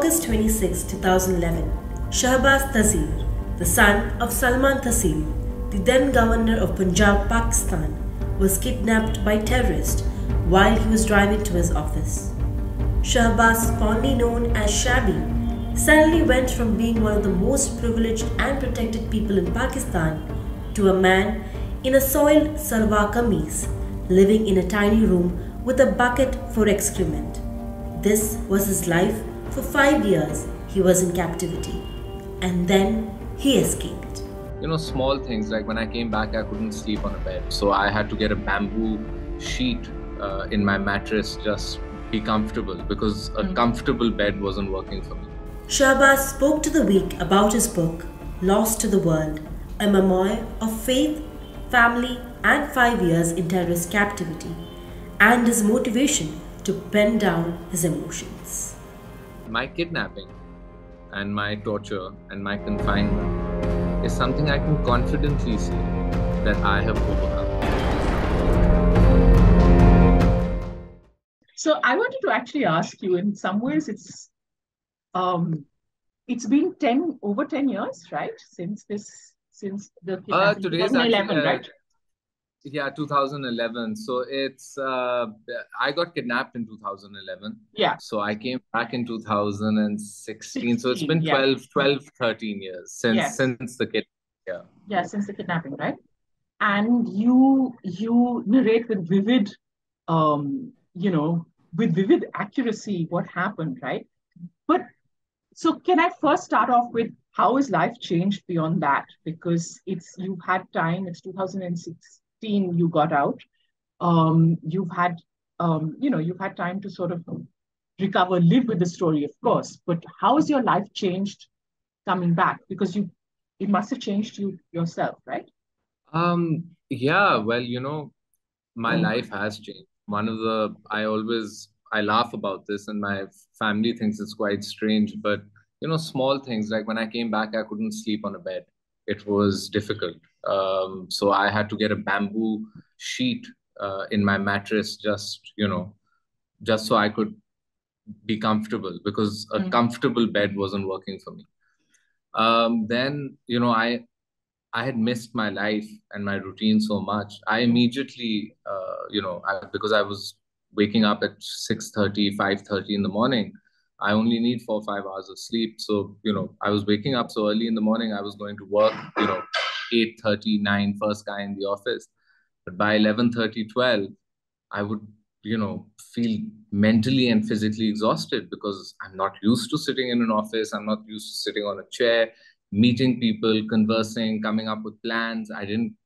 August 26, 2011, Shahbaz Taseer, the son of Salman Taseer, the then governor of Punjab, Pakistan, was kidnapped by terrorists while he was driving to his office. Shahbaz, fondly known as Shabby, suddenly went from being one of the most privileged and protected people in Pakistan to a man in a soiled salwar kameez, living in a tiny room with a bucket for excrement. This was his life for 5 years. He was in captivity, and then he escaped. Small things like when I came back, I couldn't sleep on a bed. So I had to get a bamboo sheet in my mattress, just be comfortable, because a comfortable bed wasn't working for me. Shahbaz spoke to The Week about his book, Lost to the World, a memoir of faith, family, and 5 years in terrorist captivity, and his motivation to pen down his emotions. My kidnapping and my torture and my confinement is something I can confidently say that I have overcome. So I wanted to actually ask you, in some ways, it's been over 10 years, right? Since the kidnapping, Today is 2011, right? Yeah, 2011. So I got kidnapped in 2011. Yeah. So I came back in 2016. So it's been yeah. 12, 13 years since the kidnapping. Yeah. Yeah, since the kidnapping, right? And you narrate with vivid, with vivid accuracy what happened, right? But so can I first start off with how has life changed beyond that? Because you've had time. It's 2016. You got out. You've had time to sort of recover, live with the story, of course. But how has your life changed coming back? Because it must have changed you yourself, right? Yeah, well, my life has changed. I laugh about this, and my family thinks it's quite strange, but small things like when I came back, I couldn't sleep on a bed. It was difficult. So I had to get a bamboo sheet in my mattress, just so I could be comfortable, because a comfortable bed wasn't working for me. Then, I had missed my life and my routine so much. I immediately, because I was waking up at 6:30, 5:30 in the morning, I only need 4 or 5 hours of sleep. So, I was waking up so early in the morning. I was going to work, 8:30, 9, first guy in the office. But by 11:30, 12, I would, feel mentally and physically exhausted, because I'm not used to sitting in an office. I'm not used to sitting on a chair, meeting people, conversing, coming up with plans. I didn't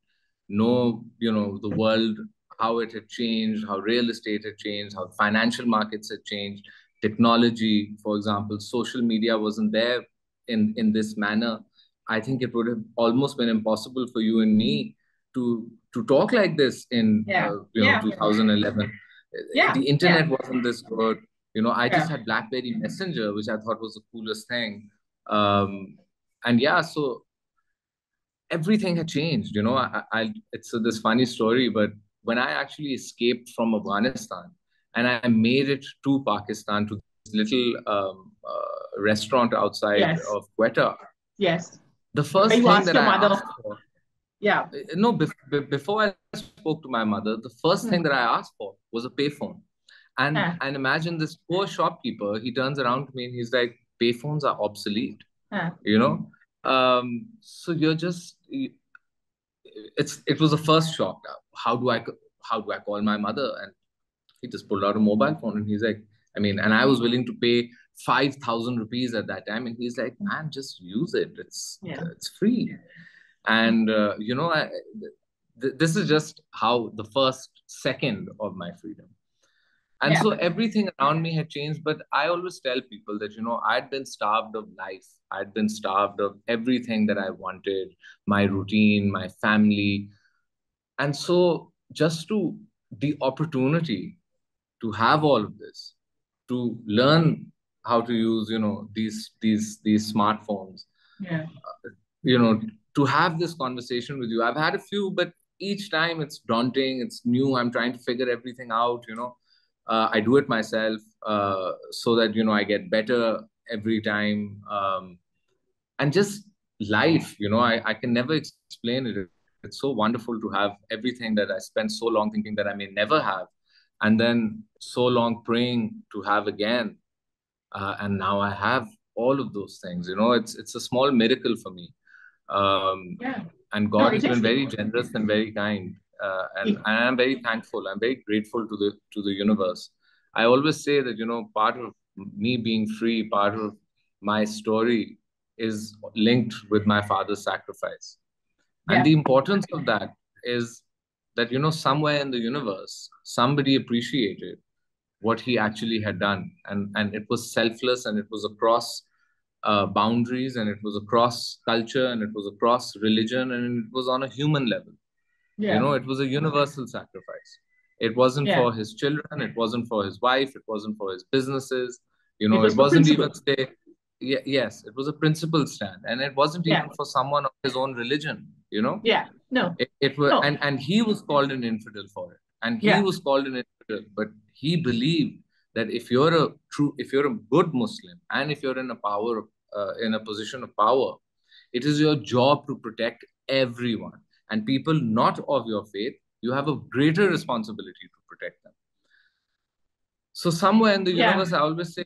know, the world, how it had changed, how real estate had changed, how financial markets had changed, technology, for example, social media wasn't there in this manner. I think it would have almost been impossible for you and me to talk like this in 2011. The internet wasn't this good. I just had BlackBerry Messenger, which I thought was the coolest thing. And yeah, so everything had changed. It's this funny story, but when I actually escaped from Afghanistan and I made it to Pakistan, to this little restaurant outside of Quetta. Yes. The first thing that I asked for. Yeah. No, before I spoke to my mother, the first thing that I asked for was a payphone. And imagine this poor shopkeeper, he turns around to me and he's like, payphones are obsolete. So you're just, it was the first shock. How do I call my mother? And he just pulled out a mobile phone and he's like, and I was willing to pay 5,000 rupees at that time. And he's like, man, just use it. It's free. And, this is just how the first second of my freedom. And so everything around me had changed. But I always tell people that, I'd been starved of life. I'd been starved of everything that I wanted, my routine, my family. And so the opportunity to have all of this, to learn how to use, these smartphones, to have this conversation with you. I've had a few, but each time it's daunting, it's new. I'm trying to figure everything out, I do it myself so that, I get better every time. And just life, I can never explain it. It's so wonderful to have everything that I spent so long thinking that I may never have, and then so long praying to have again. And now I have all of those things. It's a small miracle for me. Yeah. And No, God it has is. been very generous and very kind. And It, I'm very thankful. I'm very grateful to the universe. I always say that, part of me being free, part of my story is linked with my father's sacrifice. And yeah. the importance of that is that, somewhere in the universe, somebody appreciated what he actually had done. And it was selfless, and it was across boundaries, and it was across culture, and it was across religion, and it was on a human level. Yeah. It was a universal sacrifice. It wasn't Yeah. for his children, it wasn't for his wife, it wasn't for his businesses. It was It for wasn't even principle. say, yes, it was a principle stand, and it wasn't Yeah. even for someone of his own religion. Yeah. No. It was, No. and he was called an infidel for it, and he Yeah. was called an infidel, but he believed that if you're a good Muslim, and if you're in a position of power, it is your job to protect everyone, and people not of your faith, you have a greater responsibility to protect them. So somewhere in the Yeah. universe, I always say,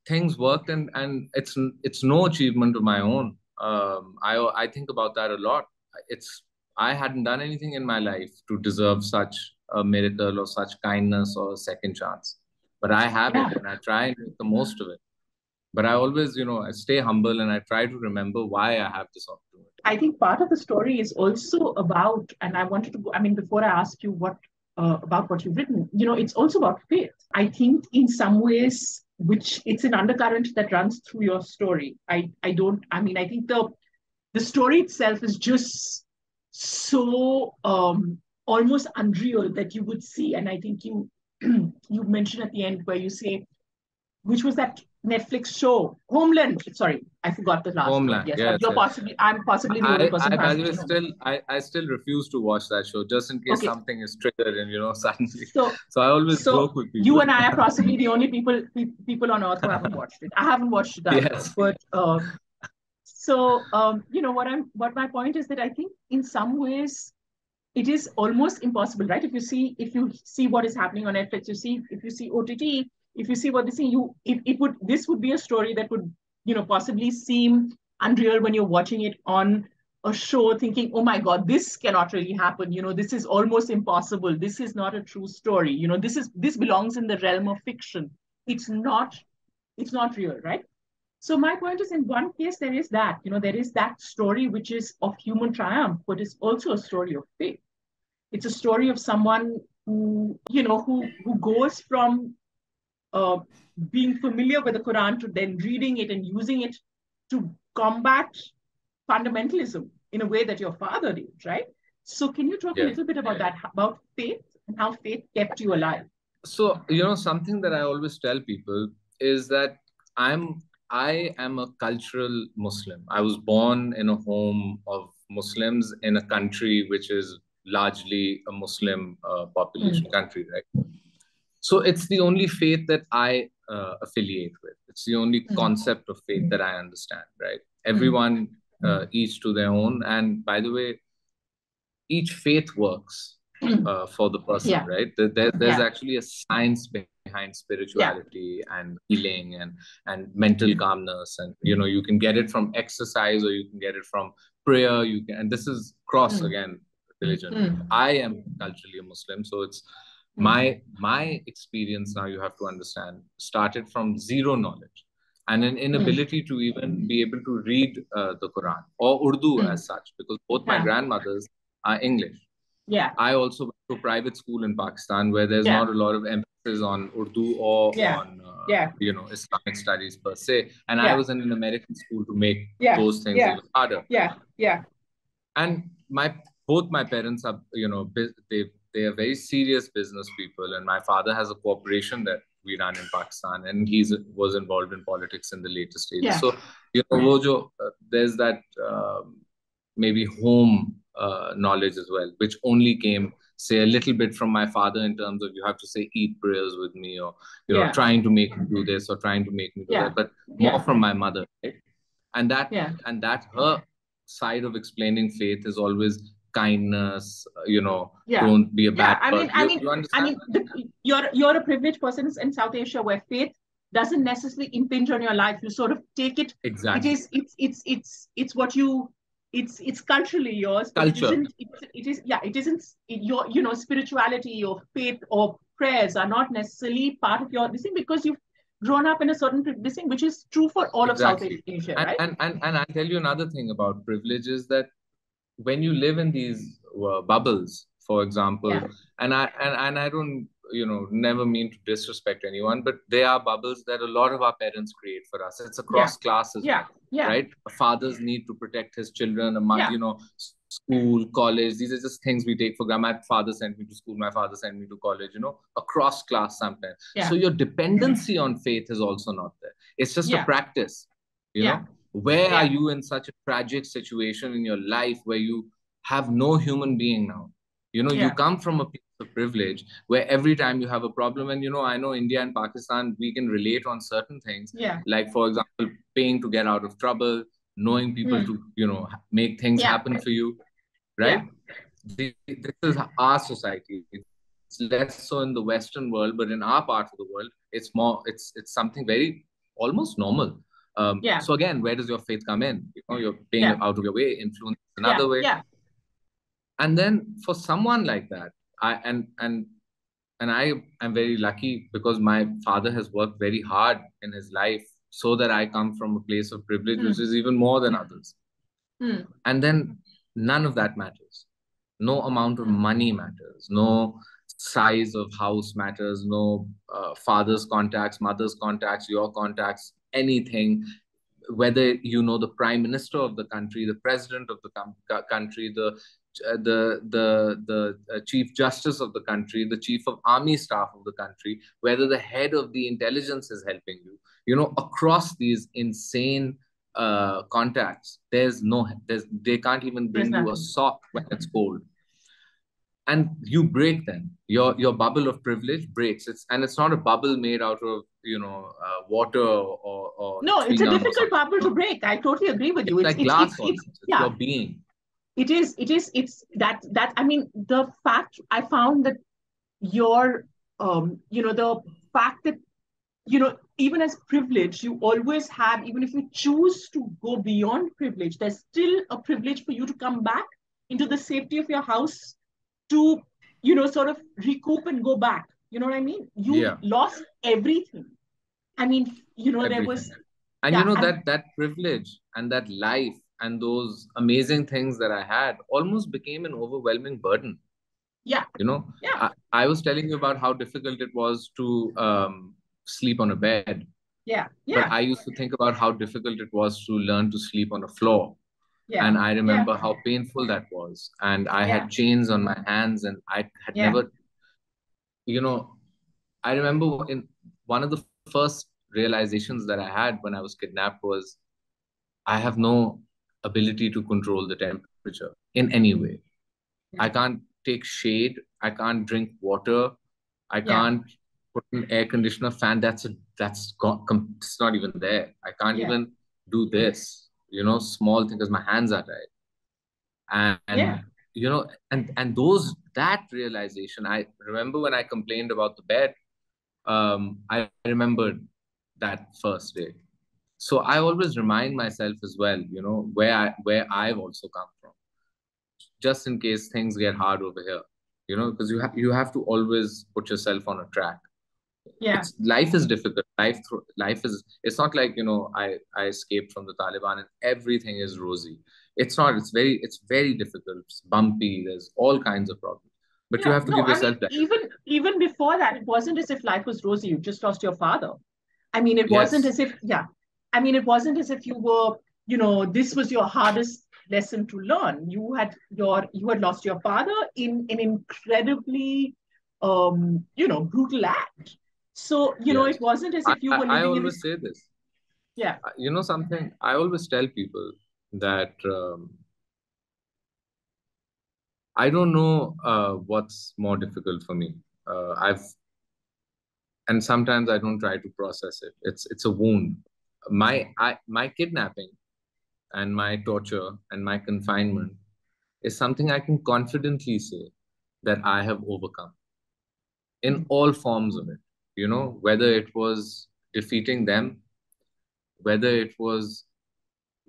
things worked, and it's no achievement of my own. I think about that a lot. It's I hadn't done anything in my life to deserve such a miracle or such kindness or a second chance, but I have it, Yeah. and I try and make the most of it. But I always, I stay humble, and I try to remember why I have this opportunity. I think part of the story is also about, and I wanted to go, I mean, before I ask you what about what you've written, it's also about faith. I think in some ways, which it's an undercurrent that runs through your story. I don't, I mean, I think the story itself is just so almost unreal that you would see. And I think you you mentioned at the end where you say, which was that Netflix show, Homeland. Sorry, I forgot the last word. Homeland, Yes, yes, you're yes. possibly, I'm possibly the only person I who by hasn't the way seen Homeland. I still refuse to watch that show just in case Okay, something is triggered and suddenly. so So I always so joke with you people. and I are possibly the only people on earth who haven't watched it. I haven't watched it either, Yes. but what my point is that I think in some ways it is almost impossible, right? If you see what is happening on Netflix, if you see OTT, if you see what they see, this would be a story that would possibly seem unreal when you're watching it on a show, thinking, oh my God, this cannot really happen. This is almost impossible. This is not a true story. This belongs in the realm of fiction. It's not it's not real, right? So my point is, in one case, there is that story which is of human triumph, but it's also a story of faith. It's a story of someone who goes from uh, being familiar with the Quran to then reading it and using it to combat fundamentalism in a way that your father did, right? So can you talk a Yeah. little bit about that, about faith and how faith kept you alive? So, something that I always tell people is that I am a cultural Muslim. I was born in a home of Muslims in a country which is largely a Muslim population country, right? So it's the only faith that I affiliate with. It's the only concept of faith that I understand, right? Everyone, each to their own. And by the way, each faith works for the person, Yeah, right? There's yeah, actually a science behind yeah. spirituality and healing and mental calmness, and you can get it from exercise, or you can get it from prayer. And this is cross again religion. Mm, I am culturally a Muslim, so it's mm, my experience. Now you have to understand, started from zero knowledge and an mm, inability to even be able to read the Quran or Urdu mm. as such, because both my Yeah, grandmothers are English. yeah, I also went to a private school in Pakistan where there's yeah, not a lot of emphasis on Urdu or yeah, on yeah, Islamic studies per se. And I yeah, was in an American school to make yeah, those things yeah, even harder. yeah, yeah. And both my parents are, they are very serious business people, and my father has a corporation that we run in Pakistan, and was involved in politics in the later stages. Yeah. So there's that maybe home knowledge as well, which only came say a little bit from my father in terms of you have to say eat prayers with me, or Yeah. trying to make me do this or trying to make me do Yeah. that, but more from my mother, right? And Yeah. that her side of explaining faith is always kindness, Yeah. don't be a Yeah. bad person. You understand? You're a privileged person in South Asia where faith doesn't necessarily impinge on your life. You sort of take it. Exactly. It's what you. It's culturally yours, but it Culture. isn't. It isn't your spirituality or faith or prayers are not necessarily part of your this thing because you've grown up in a certain this thing, which is true for all of South Exactly. Asia, And, right? and I'll tell you another thing about privilege is that when you live in these bubbles, for example, Yeah. and I don't, never mean to disrespect anyone, but they are bubbles that a lot of our parents create for us. It's Yeah. across classes, Yeah. Yeah. right? A father's need to protect his children, Yeah. school, college. These are just things we take for granted. My father sent me to school. My father sent me to college. Across class sometimes. Yeah. So your dependency on faith is also not there. It's just a Yeah. practice. Yeah. Where Yeah. are you in such a tragic situation in your life where you have no human being now? You Yeah. come from a piece of privilege where every time you have a problem, and I know India and Pakistan, we can relate on certain things. Yeah. Like, for example, paying to get out of trouble, knowing people to, make things Yeah. happen for you, Yeah. right? This is our society. It's less so in the Western world, but in our part of the world, it's more, it's something very almost normal. Yeah. So again, where does your faith come in? You're paying Yeah. out of your way, influence Yeah. another way. Yeah. And then for someone like that, I am very lucky because my father has worked very hard in his life so that I come from a place of privilege, which is even more than others. Mm. And then none of that matters. No amount of money matters. No size of house matters. No father's contacts, mother's contacts, your contacts, anything. Whether the prime minister of the country, the president of the country, the chief justice of the country, the chief of army staff of the country, whether the head of the intelligence is helping you, across these insane contacts, they can't even bring you a sock when it's cold, and you break them. Your bubble of privilege breaks. It's not a bubble made out of water or No, it's a chewing gum or difficult something. bubble to break. I totally agree with you. It's like glass almost. It's yeah. your being. It's that I mean the fact I found that your the fact that even as privilege you always have, even if you choose to go beyond privilege, there's still a privilege for you to come back into the safety of your house to sort of recoup and go back. You know what I mean? You lost everything. I mean, there was and that privilege and that life and those amazing things that I had almost became an overwhelming burden. Yeah. I was telling you about how difficult it was to sleep on a bed. Yeah. But I used to think about how difficult it was to learn to sleep on a floor. Yeah. And I remember how painful that was. And I had chains on my hands, and I had never, I remember in one of the first realizations that I had when I was kidnapped was I have no ability to control the temperature in any way. I can't take shade. I can't drink water. I can't put an air conditioner fan. It's not even there. I can't even do this, small thing because my hands are tied. And that realization, I remember when I complained about the bed, I remembered that first day. So I always remind myself as well, where I've also come from, just in case things get hard over here, because you have to always put yourself on a track. Life is difficult. Life is. It's not like I escaped from the Taliban and everything is rosy. It's not. It's very difficult. It's bumpy. There's all kinds of problems. But you have to give yourself that. Even before that, it wasn't as if life was rosy. You just lost your father. I mean, it wasn't as if I mean, it wasn't as if you were, this was your hardest lesson to learn. You had lost your father in an incredibly brutal act. So, it wasn't as if you were living I in always say this. Yeah. Something I always tell people that I don't know what's more difficult for me. I've and sometimes I don't try to process it. It's a wound. My kidnapping and my torture and my confinement is something I can confidently say that I have overcome in Mm. all forms of it. Whether it was defeating them, whether it was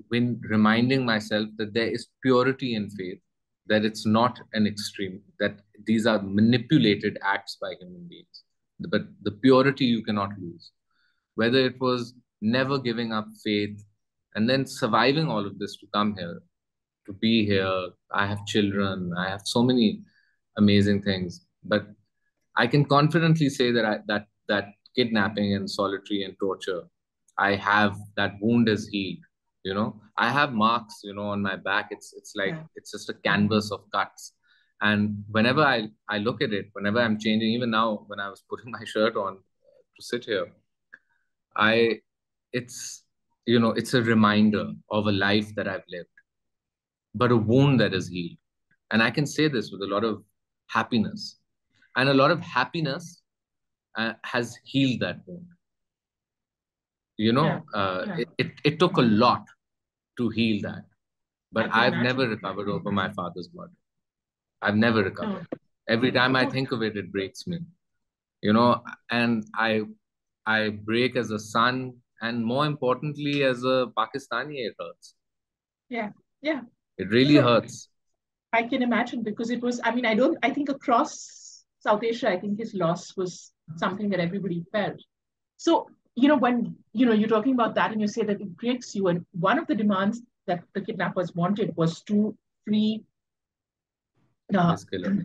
when reminding myself that there is purity in faith, that it's not an extreme, that these are manipulated acts by human beings, but the purity you cannot lose. Whether it was never giving up faith and then surviving all of this to come here, to be here. I have children, I have so many amazing things, but I can confidently say that that kidnapping and solitary and torture, I have that wound is healed. I have marks, on my back. It's like Yeah. it's just a canvas of cuts. And whenever I look at it, whenever I'm changing, even now when I was putting my shirt on to sit here, I it's it's a reminder of a life that I've lived, but a wound that is healed. And I can say this with a lot of happiness. And a lot of happiness has healed that wound. Yeah. Yeah. It took a lot to heal that. I But can I've never imagine. recovered over my father's murder. I've never No. recovered. Every time I No. think of it, it breaks me. You know, and I break as a son, and more importantly, as a Pakistani, it hurts. Yeah. Yeah. It No, really no. hurts. I can imagine because it was, I mean, I think across South Asia, I think his loss was something that everybody felt. So, when, you're talking about that and you say that it breaks you, and one of the demands that the kidnappers wanted was to free uh, His killer.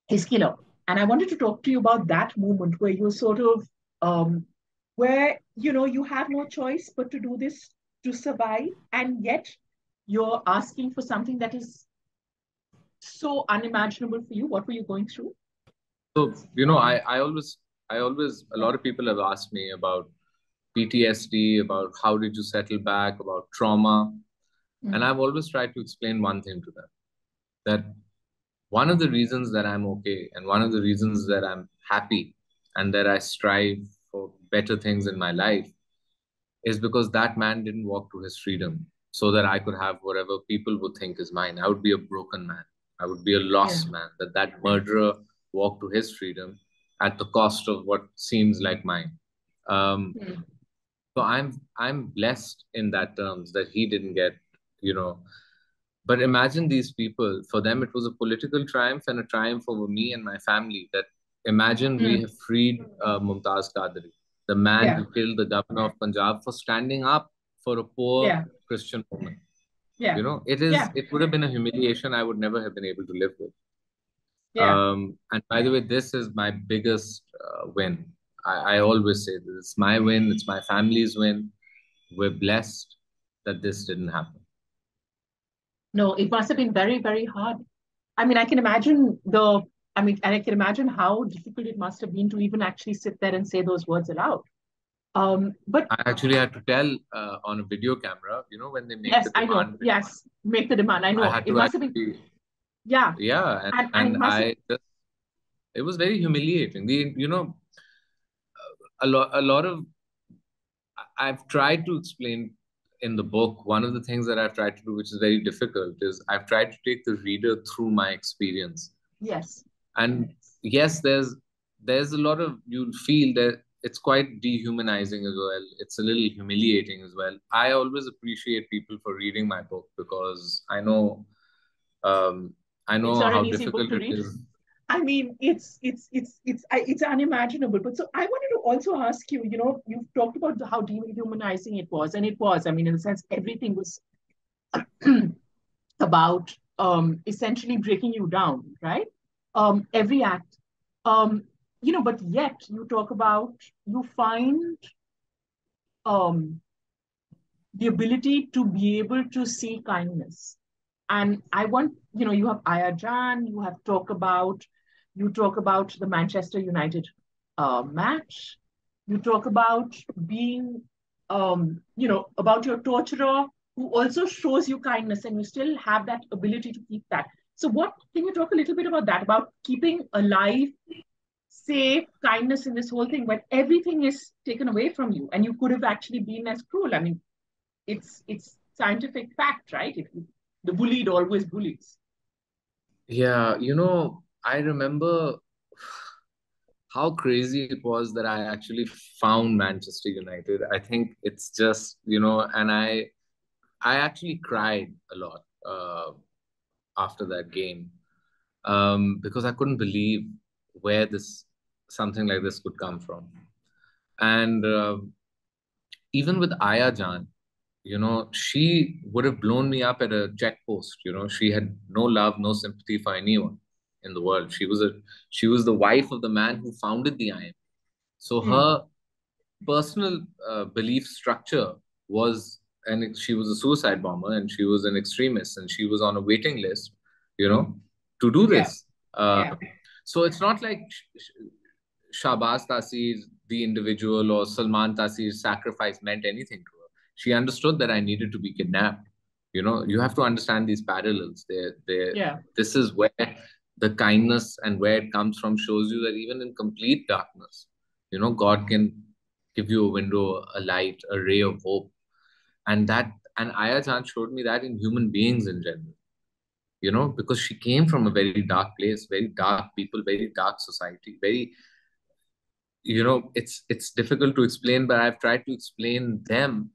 his killer. And I wanted to talk to you about that moment where you're sort of, where, you have no choice but to do this to survive. And yet you're asking for something that is so unimaginable for you. What were you going through? So, I always, a lot of people have asked me about PTSD, about how did you settle back, about trauma. And Mm. I've always tried to explain one thing to them, that one of the reasons that I'm okay and one of the reasons that I'm happy and that I strive for better things in my life is because that man didn't walk to his freedom so that I could have whatever people would think is mine. I would be a broken man. I would be a Yeah. lost man. That murderer walked to his freedom at the cost of what seems like mine. Um, Mm. so I'm blessed in that terms that he didn't get, you know. But imagine these people. For them, it was a political triumph and a triumph over me and my family. That imagine we Mm. have freed Mumtaz Qadri, the man Yeah. who killed the governor of Punjab for standing up for a poor Yeah. Christian woman. Yeah. It Yeah. it would have been a humiliation I would never have been able to live with. Yeah. And by the way, this is my biggest win. I always say this: it's my win. It's my family's win. We're blessed that this didn't happen. No, it must have been very, very hard. I mean, I can imagine and I can imagine how difficult it must have been to even actually sit there and say those words aloud. But I actually had to tell on a video camera, when they make yes, the I know. demand video, Yes, make the demand. I I know. had It to must have been, actually, yeah. yeah, And it and must have, it was very humiliating. A lot of, I've tried to explain in the book, one of the things that I've tried to do, which is very difficult, is I've tried to take the reader through my experience. yes. And yes, there's a lot of, you'll feel that it's quite dehumanizing as well. It's a little humiliating as well. I always appreciate people for reading my book because um, I It's know not an how easy book difficult to it read. is. I mean, it's unimaginable. But so I wanted to also ask you, you've talked about how dehumanizing it was, and it was. I mean, in a sense, everything was about essentially breaking you down, right? Every act. Um, but yet you talk about you find um, the ability to be able to see kindness. And I want, you have Aya Jan, you talk about the Manchester United match, you talk about being, about your torturer who also shows you kindness, and you still have that ability to keep that. So what can you talk a little bit about that, about keeping alive, safe, kindness in this whole thing when everything is taken away from you and you could have actually been as cruel? I mean, it's scientific fact, right? If you, the bullied always bullies. Yeah, I remember how crazy it was that I actually found Manchester United. I think it's just, and I actually cried a lot after that game, because I couldn't believe where this something like this could come from. And even with Aya Jan, she would have blown me up at a check post. She had no love, no sympathy for anyone in the world. She was the wife of the man who founded the IM. So Mm. her personal belief structure was, and she was a suicide bomber, and she was an extremist, and she was on a waiting list, you know, to do Yeah, this. yeah, So it's not like Shahbaz Taseer, the individual, or Salman Taseer's sacrifice meant anything to her. She understood that I needed to be kidnapped. You have to understand these parallels. yeah, This is where the kindness and where it comes from shows you that even in complete darkness, God can give you a window, a light, a ray of hope. And Aya Chan showed me that in human beings in general, because she came from a very dark place, very dark people, very dark society, very, it's difficult to explain, but I've tried to explain them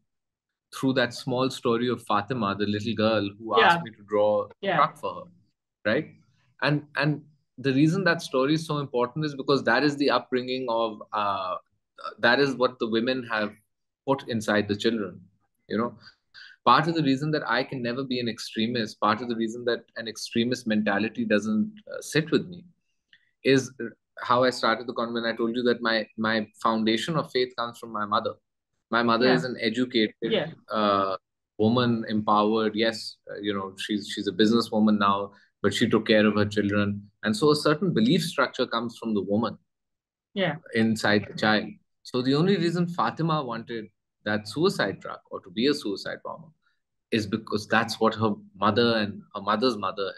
through that small story of Fatima, the little girl who asked yeah, me to draw a yeah, truck for her, right? And the reason that story is so important is because that is the upbringing of that is what the women have put inside the children. Part of the reason that I can never be an extremist, part of the reason that an extremist mentality doesn't sit with me is how I started the convent. I told you that my foundation of faith comes from my mother. My mother yeah, is an educated yeah, woman, empowered. Yes, she's a businesswoman now, but she took care of her children, and so a certain belief structure comes from the woman yeah, inside the child. So the only reason Fatima wanted that suicide truck or to be a suicide bomber is because that's what her mother and her mother's mother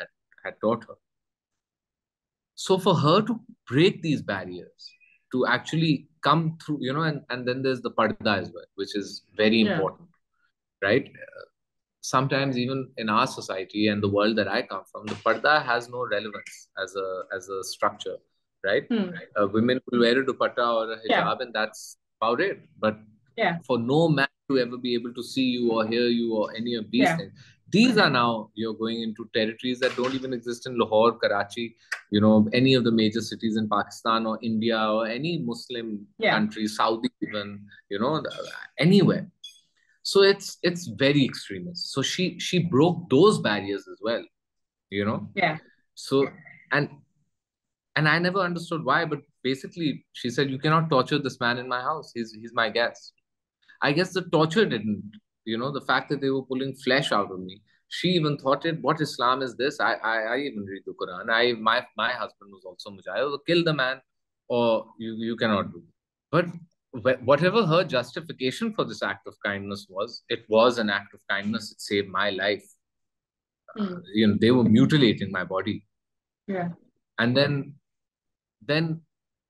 had taught her. So for her to break these barriers, to actually come through, and then there's the parda as well, which is very yeah, important, right? Sometimes even in our society and the world that I come from, the parda has no relevance as a structure, right? mm, Women will wear a dupatta or a yeah, hijab, and that's about it. But yeah, for no man to ever be able to see you or hear you or any of these yeah, things, these are now you're going into territories that don't even exist in Lahore, Karachi, any of the major cities in Pakistan or India or any Muslim yeah, country, Saudi even, anywhere. So it's very extremist. So she broke those barriers as well, you know. yeah, So and and I never understood why, but basically she said, you cannot torture this man in my house. He's my guest. I guess the torture didn't, the fact that they were pulling flesh out of me. She even thought it, what Islam is this? I even read the Quran. My husband was also Mujahid. So kill the man, or you cannot do. But whatever her justification for this act of kindness was, it was an act of kindness. It saved my life. mm, They were mutilating my body, yeah, and then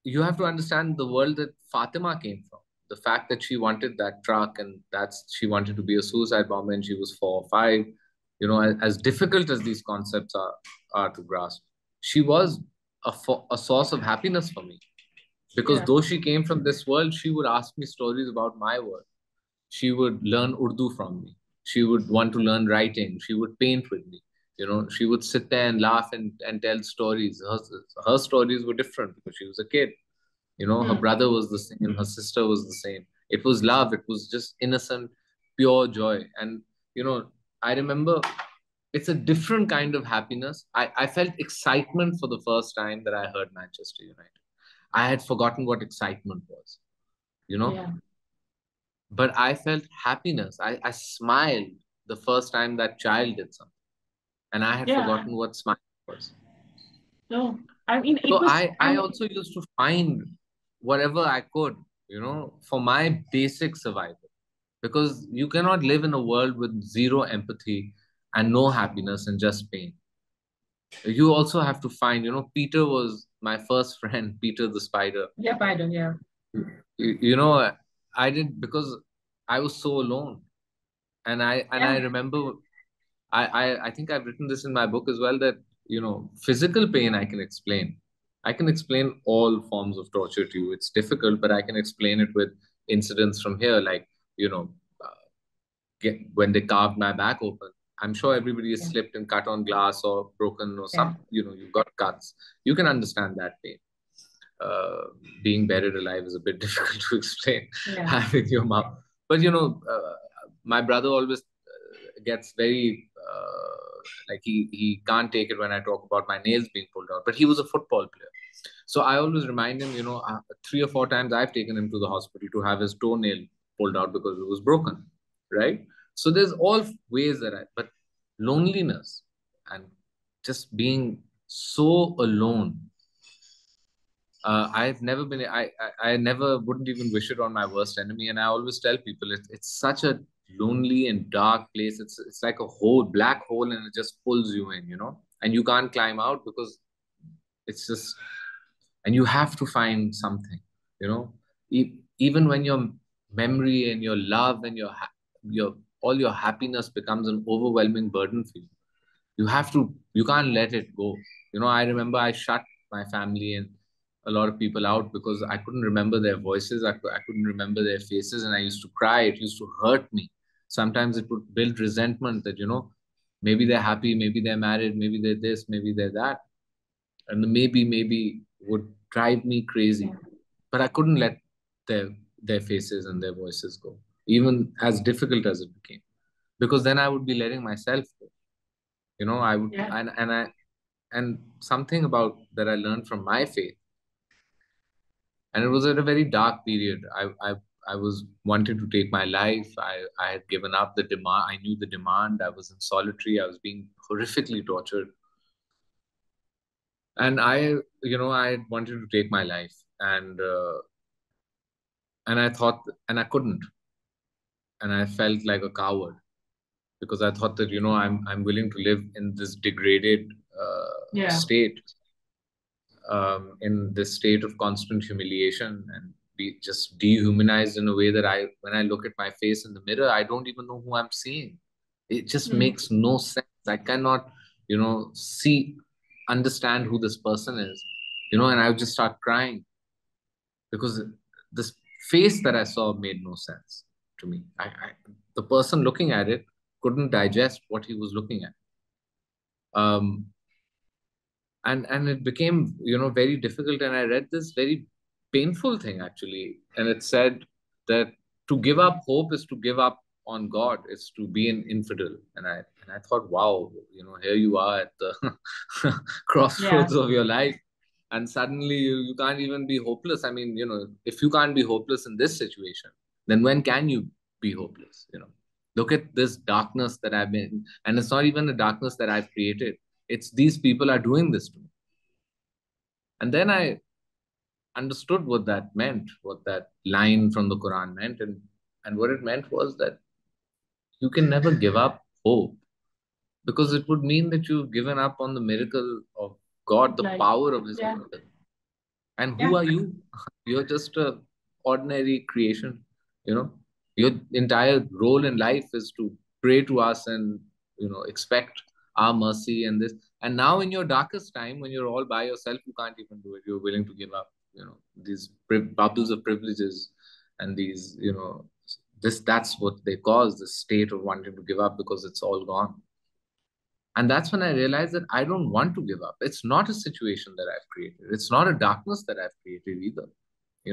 you have to understand the world that Fatima came from. The fact that she wanted that truck, and that's she wanted to be a suicide bomber, and she was 4 or 5. As difficult as these concepts are to grasp, she was a source of happiness for me, because yeah, though she came from this world, she would ask me stories about my world. She would learn Urdu from me. She would want to learn writing. She would paint with me. She would sit there and laugh and tell stories. Her stories were different because she was a kid. Her mm, brother was the same, her sister was the same. It was love, it was just innocent, pure joy. And, I remember it's a different kind of happiness. I felt excitement for the first time that I heard Manchester United. I had forgotten what excitement was, you know, yeah, but I felt happiness. I smiled the first time that child did something, and I had yeah. forgotten what smile was. No, I mean, it So was, I also used to find whatever I could, for my basic survival. Because you cannot live in a world with zero empathy and no happiness and just pain. You also have to find, Peter was my first friend, Peter the spider. Yeah, Biden, yeah. You know, I did because I was so alone. And I Yeah, remember I think I've written this in my book as well that, physical pain I can explain. I can explain all forms of torture to you. It's difficult, but I can explain it with incidents from here, like, you know, when they carved my back open. I'm sure everybody has yeah, slipped and cut on glass or broken or yeah, some, you've got cuts. You can understand that pain. Uh, Being buried alive is a bit difficult to explain, yeah, having your mouth. But my brother always gets very like he can't take it when I talk about my nails being pulled out. But he was a football player, so I always remind him. 3 or 4 times I've taken him to the hospital to have his toenail pulled out because it was broken, right? So there's all ways that but loneliness and just being so alone. I've never been. I never wouldn't even wish it on my worst enemy. And I always tell people it's such a lonely and dark place. It's like a hole, black hole, and it just pulls you in, and you can't climb out because it's just. And you have to find something, you know. Even when your memory and your love and your all your happiness becomes an overwhelming burden for you, you can't let it go. I remember I shut my family and a lot of people out because I couldn't remember their voices. I couldn't remember their faces, and I used to cry. It used to hurt me. Sometimes it would build resentment that, maybe they're happy, maybe they're married, maybe they're this, maybe they're that. And the maybe would drive me crazy. yeah, But I couldn't let their faces and their voices go, even as difficult as it became, because then I would be letting myself go. I would, yeah, and something about that I learned from my faith, and it was at a very dark period. I was wanted to take my life. I had given up the demand. I knew the demand. I was in solitary. I was being horrifically tortured, and I wanted to take my life, and I thought, and I couldn't, and I felt like a coward because I thought that, I'm willing to live in this degraded yeah, state, in this state of constant humiliation, and be just dehumanized in a way that when I look at my face in the mirror, I don't even know who I'm seeing. It just mm, makes no sense. I cannot, understand who this person is, and I would just start crying because this face that I saw made no sense to me. The person looking at it couldn't digest what he was looking at. Um, and it became, very difficult. And I read this very painful thing actually, and it said that to give up hope is to give up on God, is to be an infidel. And I thought, wow, here you are at the yeah, crossroads of your life, and suddenly you can't even be hopeless. I mean, if you can't be hopeless in this situation, then when can you be hopeless? Look at this darkness that I've been, and it's not even a darkness that I've created. It's these people are doing this to me. And then I understood what that meant, what that line from the Quran meant. And what it meant was that you can never give up hope, because it would mean that you've given up on the miracle of God, the like, power of His yeah, miracle. And yeah, who are you? You're just a ordinary creation. You know, your entire role in life is to pray to us and, expect our mercy and this. And now in your darkest time, when you're all by yourself, you can't even do it. You're willing to give up, these bubbles of privileges and these, that's what they cause, the state of wanting to give up because it's all gone. And that's when I realized that I don't want to give up. It's not a situation that I've created. It's not a darkness that I've created either.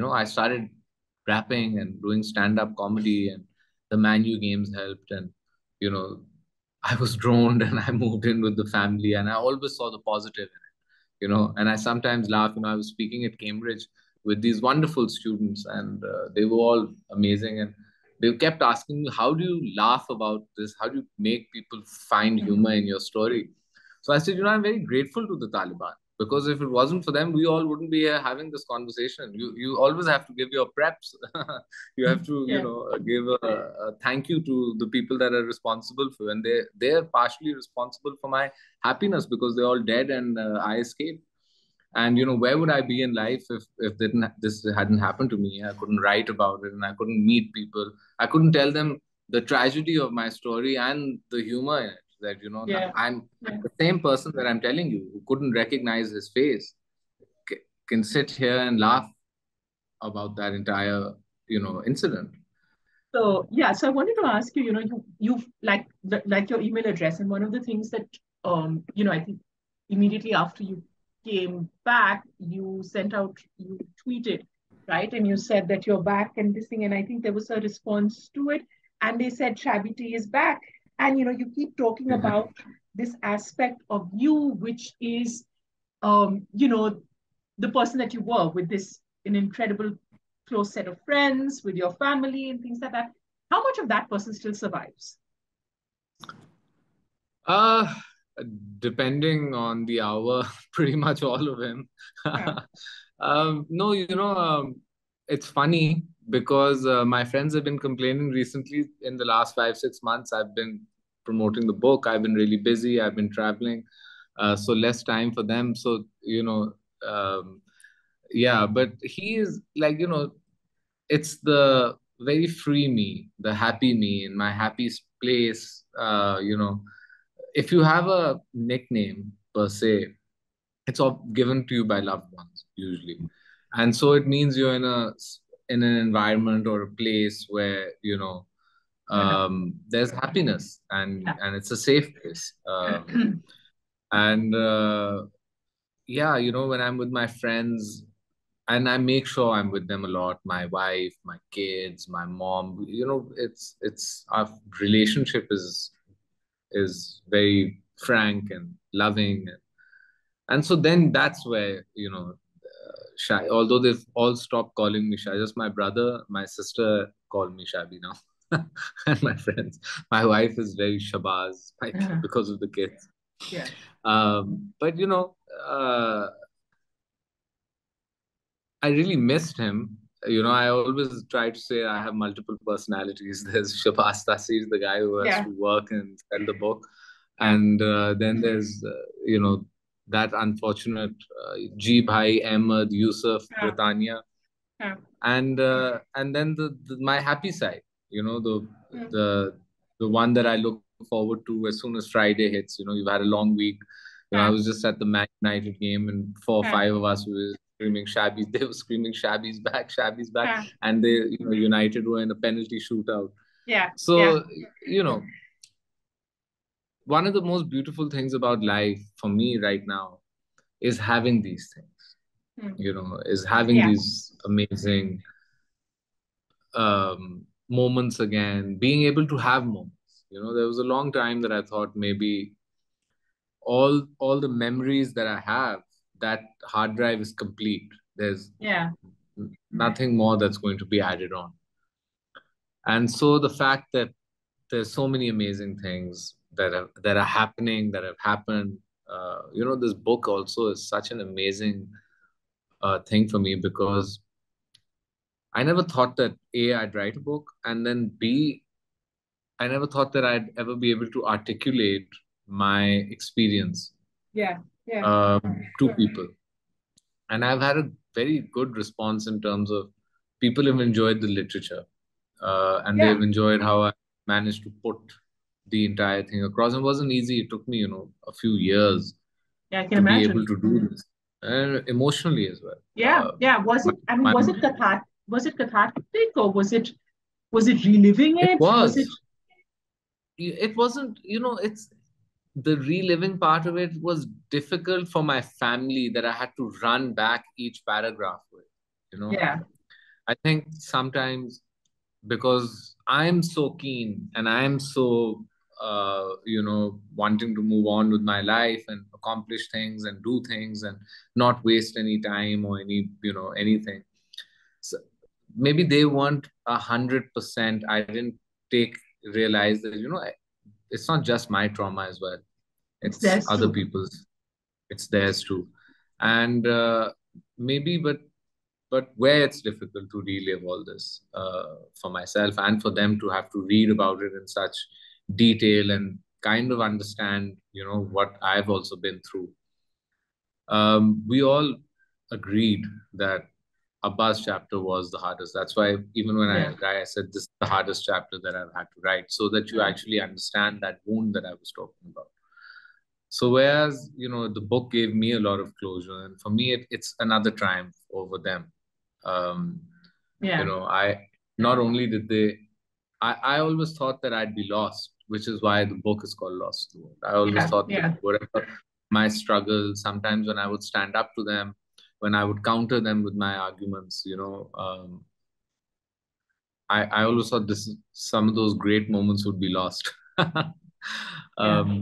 I started rapping and doing stand-up comedy, and the Manu games helped. And, you know, I was droned and I moved in with the family, and I always saw the positive in it, and I sometimes laugh. I was speaking at Cambridge with these wonderful students, and they were all amazing. And they kept asking me, how do you laugh about this? How do you make people find mm, humor in your story? So I said, I'm very grateful to the Taliban, Because if it wasn't for them, we all wouldn't be here having this conversation. You always have to give your preps. You have to, Yeah. give a thank you to the people that are responsible for, and they're partially responsible for my happiness because they're all dead and I escaped. And where would I be in life if this hadn't happened to me? I couldn't write about it, and I couldn't meet people. I couldn't tell them the tragedy of my story and the humor in it. That Yeah. I'm Yeah. the same person that I'm telling you who couldn't recognize his face can sit here and laugh about that entire incident. So yeah, so I wanted to ask you, you've like your email address, and one of the things that I think immediately after you came back, you tweeted, right? And you said that you're back and this thing, and I think there was a response to it, and they said Shabby T is back. And you keep talking about this aspect of you, which is the person that you were with this an incredible close set of friends, with your family and things like that. How much of that person still survives? Uh, Depending on the hour, pretty much all of him. Yeah. No, it's funny because my friends have been complaining recently in the last 5, 6 months. I've been promoting the book. I've been really busy. I've been traveling, so less time for them. So, yeah, but he is like, it's the very free me, the happy me in my happy place. If you have a nickname per se, it's all given to you by loved ones usually, and so it means you're in an environment or a place where there's happiness, and it's a safe place. And Yeah, when I'm with my friends, and I make sure I'm with them a lot. My wife, my kids, my mom. It's our relationship is very frank and loving, and so then that's where shy. Although they've all stopped calling me shy, just my brother, my sister call me Shabby now, and my friends. My wife is very Shahbaz because of the kids. Yeah. But I really missed him. I always try to say I have multiple personalities. There's Shahbaz Taseer, the guy who has Yeah. to work and sell the book. Yeah. And then there's, that unfortunate G Bhai, Ahmed, Yusuf, Yeah. Britannia. Yeah. And then my happy side, the Mm. the the one that I look forward to as soon as Friday hits. You've had a long week. I Yeah. was just at the Man United game, and four or Yeah. five of us were screaming Shabby. They were screaming Shabby's back, Shabby's back, Yeah. and they, United were in a penalty shootout. Yeah. Yeah. So, one of the most beautiful things about life for me right now is having these things. Mm. Is having Yeah. these amazing moments again, being able to have moments. There was a long time that I thought maybe all the memories that I have, that hard drive is complete. There's Yeah. nothing more that's going to be added on. And so the fact that there's so many amazing things that are happening, that have happened. This book also is such an amazing thing for me because I never thought that A, I'd write a book, and then B, I never thought that I'd ever be able to articulate my experience Yeah. Yeah. to people. And I've had a very good response in terms of people have enjoyed the literature, and Yeah. they've enjoyed how I managed to put the entire thing across. It wasn't easy. It took me, a few years Yeah. I can to be able imagine. to do this, and emotionally as well. Yeah. Yeah. Was My, it? I mean, my, was it cathartic, or was it reliving it it? Was it? was. It wasn't. It's the reliving part of it was difficult for my family that I had to run back each paragraph with. Yeah. I think sometimes because I'm so keen and I'm so wanting to move on with my life and accomplish things and do things and not waste any time or anything. So maybe they weren't 100%. I didn't take realize that it's not just my trauma as well. It's It's theirs other too. people's. It's theirs too. And maybe, but where it's difficult to relive all this for myself and for them to have to read about it in such detail and kind of understand, what I've also been through. We all agreed that Abbas chapter was the hardest. That's why even when Yeah. I said this is the hardest chapter that I've had to write, so that you Yeah. actually understand that wound that I was talking about. So whereas, the book gave me a lot of closure, and for me, it's another triumph over them. Um, Yeah. I not only did they, I always thought that I'd be lost, which is why the book is called Lost to the World. I always Yeah. thought that Yeah. whatever my struggle, sometimes when I would stand up to them, when I would counter them with my arguments, I always thought some of those great moments would be lost. Yeah.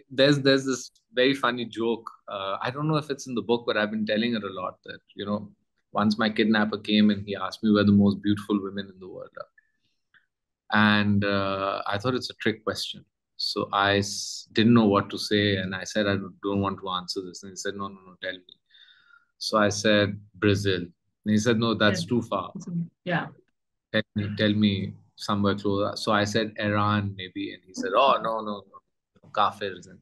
There's this very funny joke. I don't know if it's in the book, but I've been telling it a lot that, once my kidnapper came and he asked me where the most beautiful women in the world are. And I thought it's a trick question. So didn't know what to say. And I said, I don't want to answer this. And he said, no, no, no, tell me. So I said, Brazil. And he said, no, Yeah. that's too far. Yeah. Tell me somewhere closer. So I said, Iran, maybe. And he said, oh, no, no, no, Kafirs. And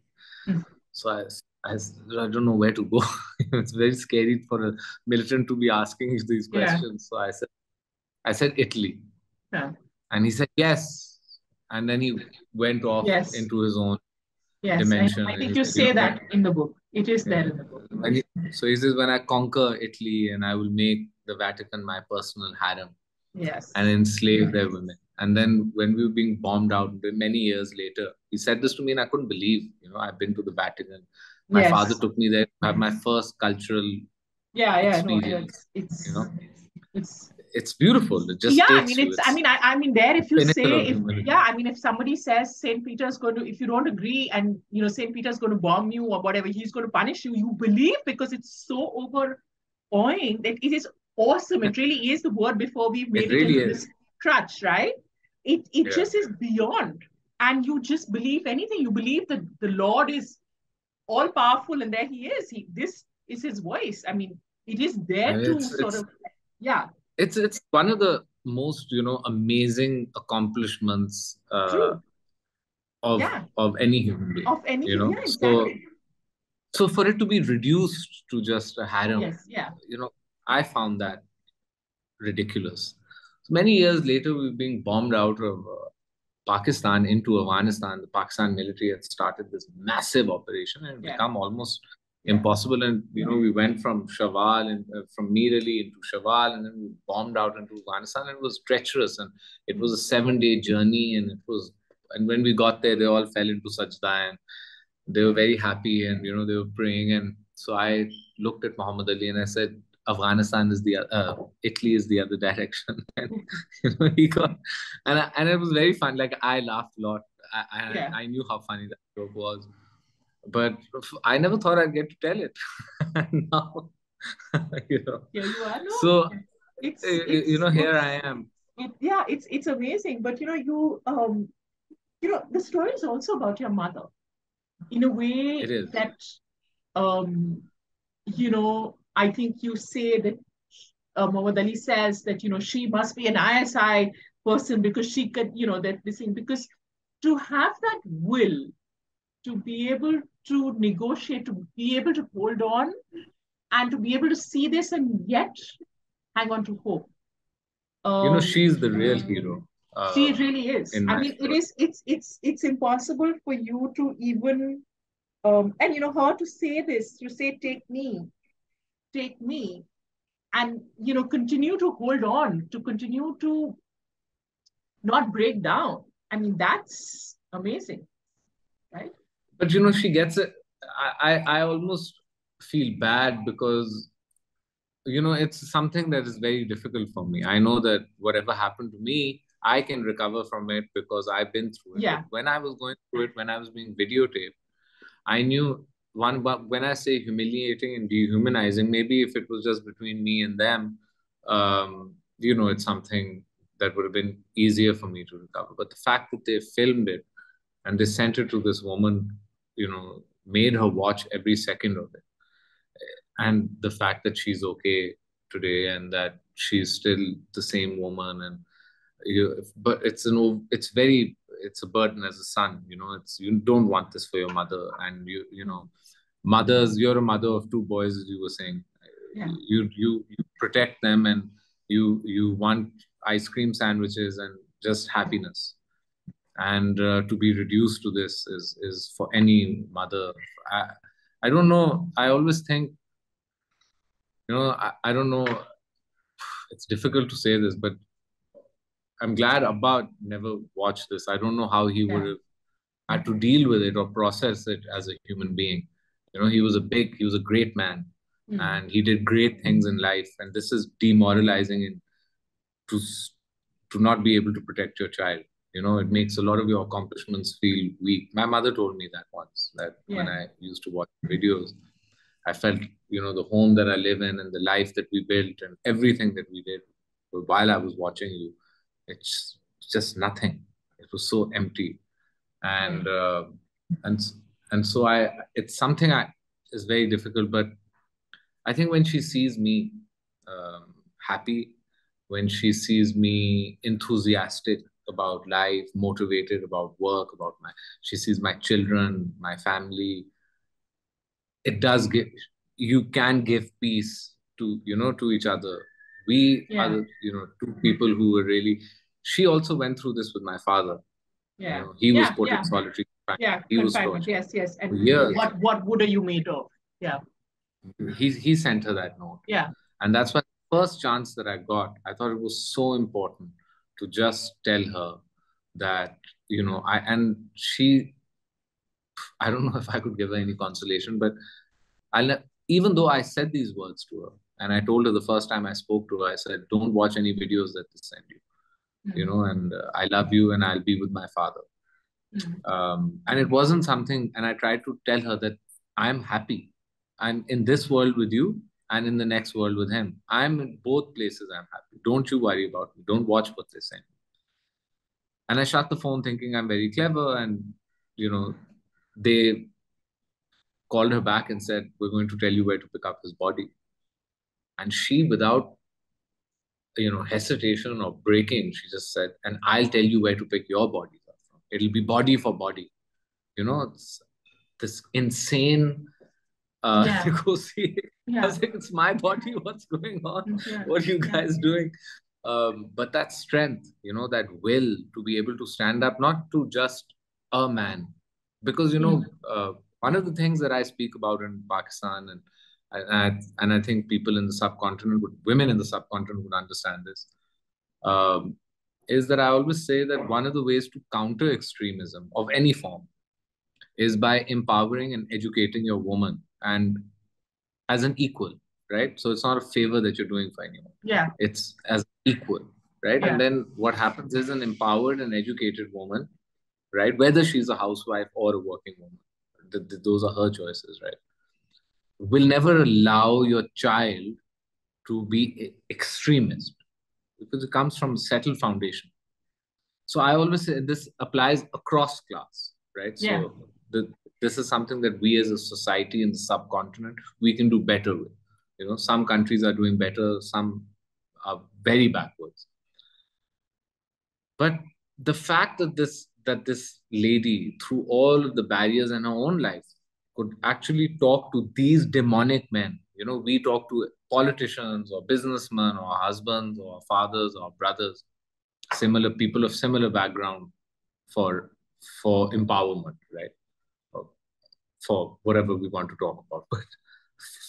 Mm. so I don't know where to go. It's very scary for a militant to be asking these Yeah. questions. So I said Italy. Yeah. And he said, yes. And then he went off Yes. into his own Yes. dimension. I And think he you said, say that in the book. It is there in the book. so he says, when I conquer Italy and I will make the Vatican my personal harem Yes. and enslave their women. And then when we were being bombed out many years later, he said this to me and I couldn't believe, I've been to the Vatican. My Yes. father took me there to have my first cultural Yeah. Yeah. No, experience. It's beautiful. It just yeah, I takes mean, you. I mean, there, if you pinnacle say, of humanity. yeah, I mean, if somebody says St. Peter's going to, if you don't agree and, St. Peter's going to bomb you or whatever, he's going to punish you, you believe because it's so overawing that it is awesome. It really is the word before we've made It it really into is. this crutch, right? It Yeah. just is beyond. And you just believe anything. You believe that the Lord is all powerful and there he is. This is his voice. I mean, it is there to sort of, yeah. It's one of the most amazing accomplishments True. of any human being. Of any, yeah, exactly. So for it to be reduced to just a harem, Yes, yeah. I found that ridiculous. So many years later, we were being bombed out of Pakistan into Afghanistan. The Pakistan military had started this massive operation and Yeah. become almost Yeah. impossible. And we went from Shawal and from Mir Ali into Shawal, and then we bombed out into Afghanistan. And it was treacherous, and it was a 7-day journey. And when we got there, they all fell into sajda, and they were very happy, and they were praying. And so I looked at Muhammad Ali and I said, Afghanistan is Italy is the other direction. And he got, and it was very fun. Like I laughed a lot. I knew how funny that joke was, but I never thought I'd get to tell it. Now, Here you are. No, so it's here I am. It's amazing. But the story is also about your mother, in a way that I think you say that Muhammad Ali says that she must be an ISI person because she could that this thing, because to have that will to be able to negotiate, to be able to hold on and to be able to see this and yet hang on to hope. She's the real hero. She really is. I mean, story. it's impossible for you to even and her to say this, to say take me, and continue to hold on, to continue to not break down. I mean, that's amazing, right? But she gets it. I almost feel bad because it's something that is very difficult for me. I know that whatever happened to me, I can recover from it because I've been through it. Yeah. But when I was going through it, when I was being videotaped, I knew when I say humiliating and dehumanizing, maybe if it was just between me and them, it's something that would have been easier for me to recover. But the fact that they filmed it and they sent it to this woman, made her watch every second of it. and the fact that she's okay today and that she's still the same woman, and but it's a burden as a son, it's, you don't want this for your mother, and you're a mother of two boys, as you were saying. Yeah. You protect them, and you want ice cream sandwiches and just happiness. And to be reduced to this is for any mother. I don't know. I always think, I don't know. It's difficult to say this, but I'm glad Abba never watched this. I don't know how he would Yeah. have had to deal with it or process it as a human being. He was a great man, and he did great things in life. And this is demoralizing to to not be able to protect your child. It makes a lot of your accomplishments feel weak. My mother told me that once, that when Yeah. I used to watch videos, I felt, the home that I live in and the life that we built and everything that we did while I was watching you, it's just nothing. It was so empty. And and and so it's something I is very difficult. But I think when she sees me happy, when she sees me enthusiastic about life, motivated about work, she sees my children, my family, it does give, you can give peace to each other. We are Yeah. two people who were really, she also went through this with my father. Yeah. He was Yeah. put in Yeah. solitary confinement. Yeah. He was Confinement. tortured Yes. Yes. for And years. what are you made of? Yeah. He sent her that note. Yeah. And that's why the first chance that I got, I thought it was so important to just tell her that, and I don't know if I could give her any consolation, but even though I said these words to her, and I told her the first time I spoke to her, I said, don't watch any videos that they send you, and I love you and I'll be with my father. And it wasn't something, and I tried to tell her that I'm happy. I'm in this world with you and in the next world with him. I'm in both places. I'm happy. Don't you worry about me. Don't watch what they send. And I shut the phone thinking I'm very clever. And, they called her back and said, we're going to tell you where to pick up his body. And she, without, hesitation or breaking, she just said, and I'll tell you where to pick your body up from. It'll be body for body. It's this insane negotiate. I was like, it's my body. What's going on? Yeah. What are you guys doing? But that strength, that will to be able to stand up, not to just a man, because one of the things that I speak about in Pakistan, and I think people in the subcontinent, women in the subcontinent would understand this, is that I always say that one of the ways to counter extremism of any form is by empowering and educating your woman, and as an equal, right? So it's not a favor that you're doing for anyone. Yeah. It's as equal, right? Yeah. And then what happens is an empowered and educated woman, right? Whether she's a housewife or a working woman, those are her choices, right? Will never allow your child to be extremist because it comes from a settled foundation. So I always say this applies across class, right? Yeah. So this is something that we as a society in the subcontinent, we can do better with. Some countries are doing better, some are very backwards. But the fact that this lady, through all of the barriers in her own life, could actually talk to these demonic men. We talk to politicians or businessmen or husbands or fathers or brothers, similar people of similar background for empowerment, right? Or for whatever we want to talk about. But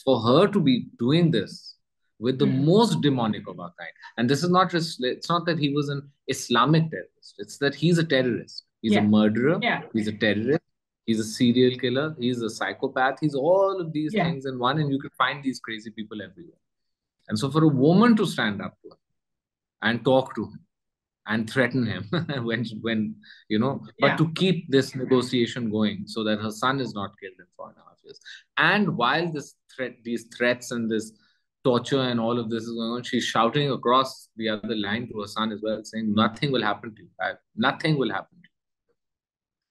for her to be doing this with the most demonic of our kind, and this is not just, it's not that he was an Islamic terrorist, it's that he's a terrorist. He's a murderer. He's a terrorist. He's a serial killer. He's a psychopath. He's all of these things in one, and you can find these crazy people everywhere. And so for a woman to stand up to him and talk to him and threaten him when but to keep this negotiation going so that her son is not killed in 4.5 years. And while these threats and this torture and all of this is going on, she's shouting across the other line to her son as well, saying, nothing will happen to you. Nothing will happen to you.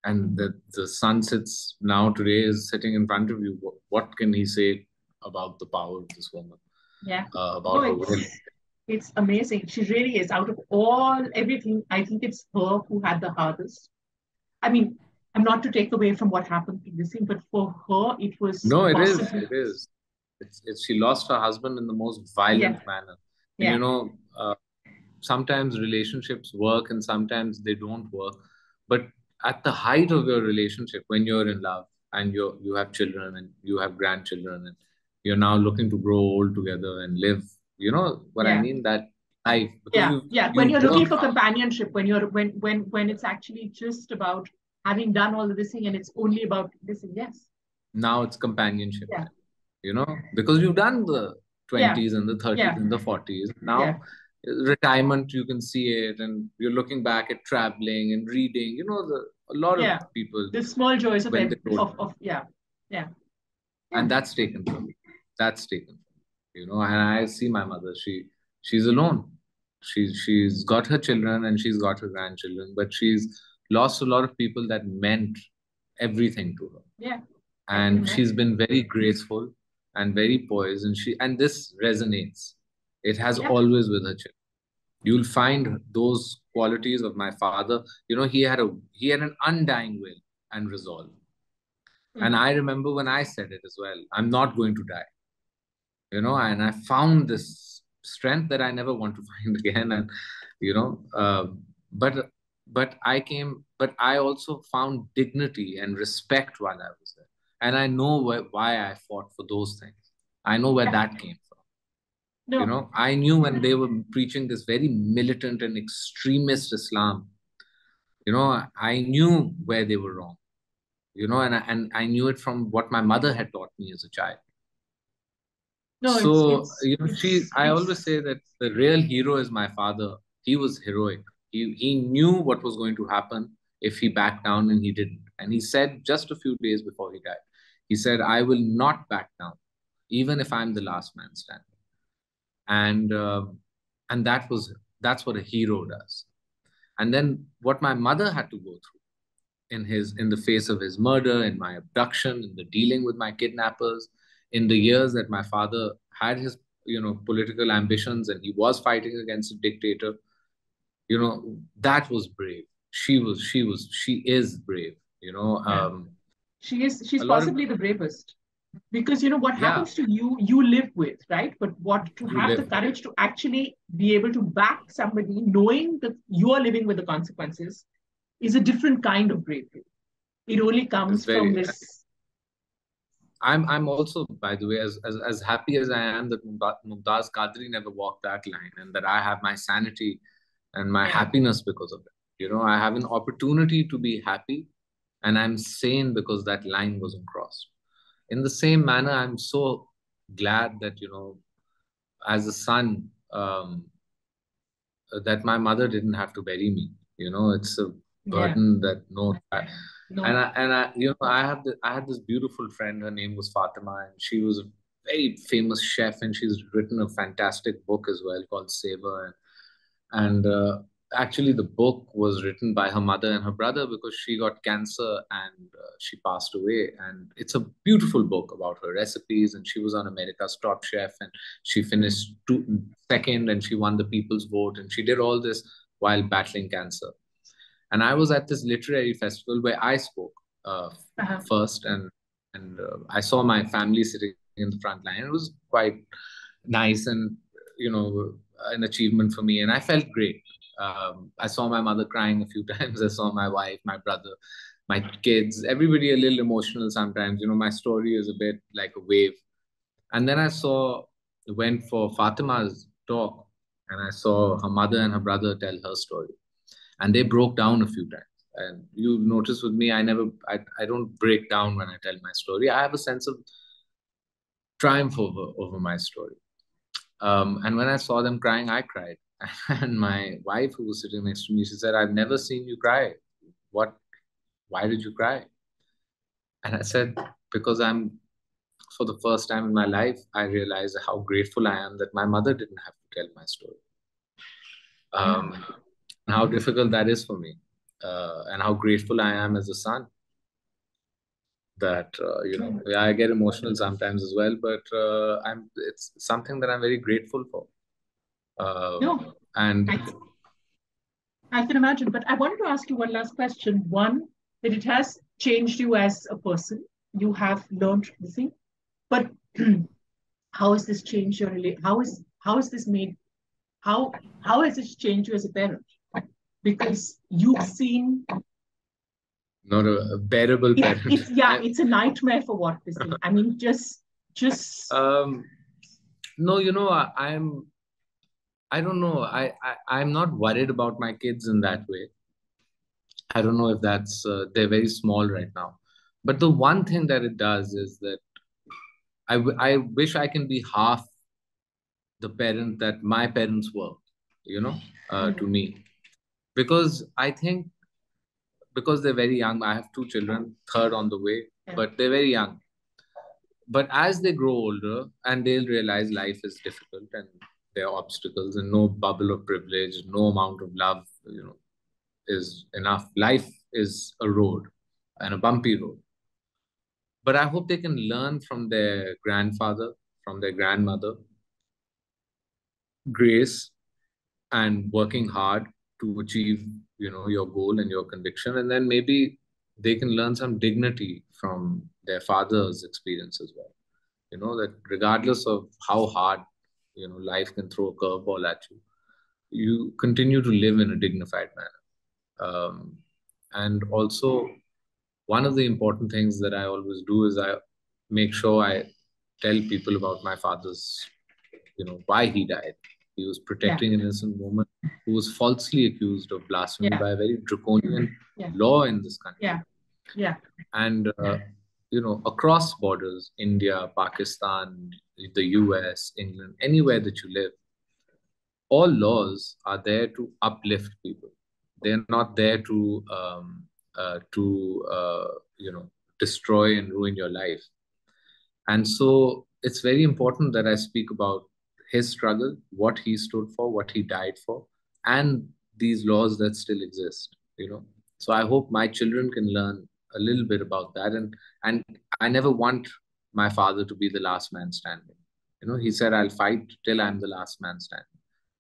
And the son sits now today, is sitting in front of you. What can he say about the power of this woman, Yeah. No, about her will. it's amazing. She really is. Out of all everything, I think it's her who had the hardest. I mean, I'm not to take away from what happened previously, but for her, it was No, it is. possibly. It is. She lost her husband in the most violent Yeah, manner. And yeah, sometimes relationships work and sometimes they don't work. But at the height of your relationship, when you're in love and you have children and you have grandchildren and you're now looking to grow old together and live, you know what I yeah, mean? That life, because yeah, yeah. When you you're looking work for hard. companionship, when it's actually just about having done all of this thing and it's only about this thing, yes. Now it's companionship Yeah, time, because you've done the yeah, 20s and the 30s yeah, and the 40s. yeah, Now, retirement, you can see it, and you're looking back at traveling and reading. A lot of yeah. people, The small joys of when they told, yeah, yeah, yeah, and that's taken from me. That's taken from me, and I see my mother. She's alone. She's got her children and she's got her grandchildren, but she's lost a lot of people that meant everything to her, yeah. I can and she's imagine. been very graceful and very poised, and this resonates. It has Yeah. always with her children. You'll find those qualities of my father. He had an undying will and resolve. And Mm. I remember when I said it as well, I'm not going to die. And I found this strength that I never want to find again. And you know but but I also found dignity and respect while I was there, and I know why I fought for those things. I know where Yeah. that came from. No. I knew when they were preaching this very militant and extremist Islam. I knew where they were wrong. And I knew it from what my mother had taught me as a child. No, So, I always it's say that the real hero is my father. He was heroic. He knew what was going to happen if he backed down, and he didn't. And he said just a few days before he died, he said, I will not back down, even if I'm the last man standing. And that's what a hero does. And then what my mother had to go through in the face of his murder, in my abduction, in the dealing with my kidnappers, in the years that my father had his political ambitions and he was fighting against a dictator. That was brave. She is brave. yeah. She's A lot of possibly the bravest because what yeah, happens to you, you live with, right? But what to you have the live with. courage to actually be able to back somebody, knowing that you are living with the consequences, is a different kind of bravery. It only It's comes from very. this. I'm also, by the way, as happy as I am that Mumtaz Qadri never walked that line, and that I have my sanity and my Yeah, happiness because of it. I have an opportunity to be happy, and I'm sane because that line wasn't crossed. In the same manner, I'm so glad that, as a son, that my mother didn't have to bury me. It's a yeah. burden that no. No. And I had this beautiful friend. Her name was Fatima, and she was a very famous chef, and she's written a fantastic book as well called Savor. And actually, the book was written by her mother and her brother because she got cancer and she passed away. And it's a beautiful book about her recipes. And she was on America's Top Chef, and she finished second, and she won the People's Vote. And she did all this while battling cancer. And I was at this literary festival where I spoke Uh-huh. first, and I saw my family sitting in the front line. It was quite nice, and an achievement for me, and I felt great. I saw my mother crying a few times. I saw my wife, my brother, my kids, everybody a little emotional sometimes. My story is a bit like a wave. And then went for Fatima's talk, and I saw her mother and her brother tell her story, and they broke down a few times. And you notice with me, I don't break down when I tell my story. I have a sense of triumph over my story. And when I saw them crying, I cried. And my wife, who was sitting next to me, she said, I've never seen you cry. What? Why did you cry? And I said, because for the first time in my life, I realized how grateful I am that my mother didn't have to tell my story. Mm. And how difficult that is for me, and how grateful I am as a son that I get emotional sometimes as well, but it's something that I'm very grateful for. No, And I can imagine. But I wanted to ask you one last question. One, that it has changed you as a person. You have learned the thing. But how has this changed your relationship? How is this made? How has this changed you as a parent? Because you've seen not a bearable parent. It's a nightmare for what this thing. I mean, just no, I don't know. I'm not worried about my kids in that way. I don't know if that's they're very small right now. But the one thing that it does is that I wish I can be half the parent that my parents were, to me. Because I think because they're very young, I have two children, third on the way, but they're very young. But as they grow older and they'll realize life is difficult and there are obstacles and no bubble of privilege, no amount of love, is enough. Life is a road and a bumpy road. But I hope they can learn from their grandfather, from their grandmother, grace and working hard to achieve, your goal and your conviction. And then maybe they can learn some dignity from their father's experience as well. That regardless of how hard, life can throw a curveball at you, you continue to live in a dignified manner. And also, one of the important things that I always do is I make sure I tell people about my father's, why he died. He was protecting an innocent woman who was falsely accused of blasphemy by a very draconian law in this country. And, across borders, India, Pakistan, the US, England, anywhere that you live, all laws are there to uplift people. They're not there to destroy and ruin your life. And so it's very important that I speak about his struggle, what he stood for, what he died for, and these laws that still exist. So I hope my children can learn a little bit about that. And I never want my father to be the last man standing. He said, I'll fight till I'm the last man standing.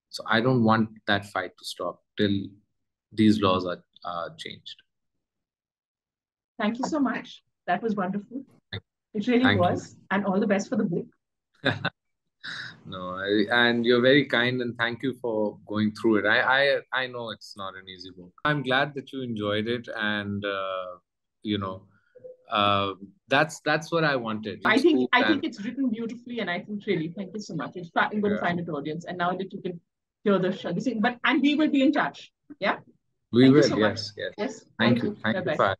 So I don't want that fight to stop till these laws are changed. Thank you so much. That was wonderful. It really was. And all the best for the book. No, and you're very kind, and thank you for going through it. I know it's not an easy book. I'm glad that you enjoyed it, and that's what I wanted. I think it's written beautifully, and I think really, thank you so much. I'm going to find an audience, and now that you can hear the show, and we will be in touch. Yeah, we will. Yes. Yes. Thank you. Thank you.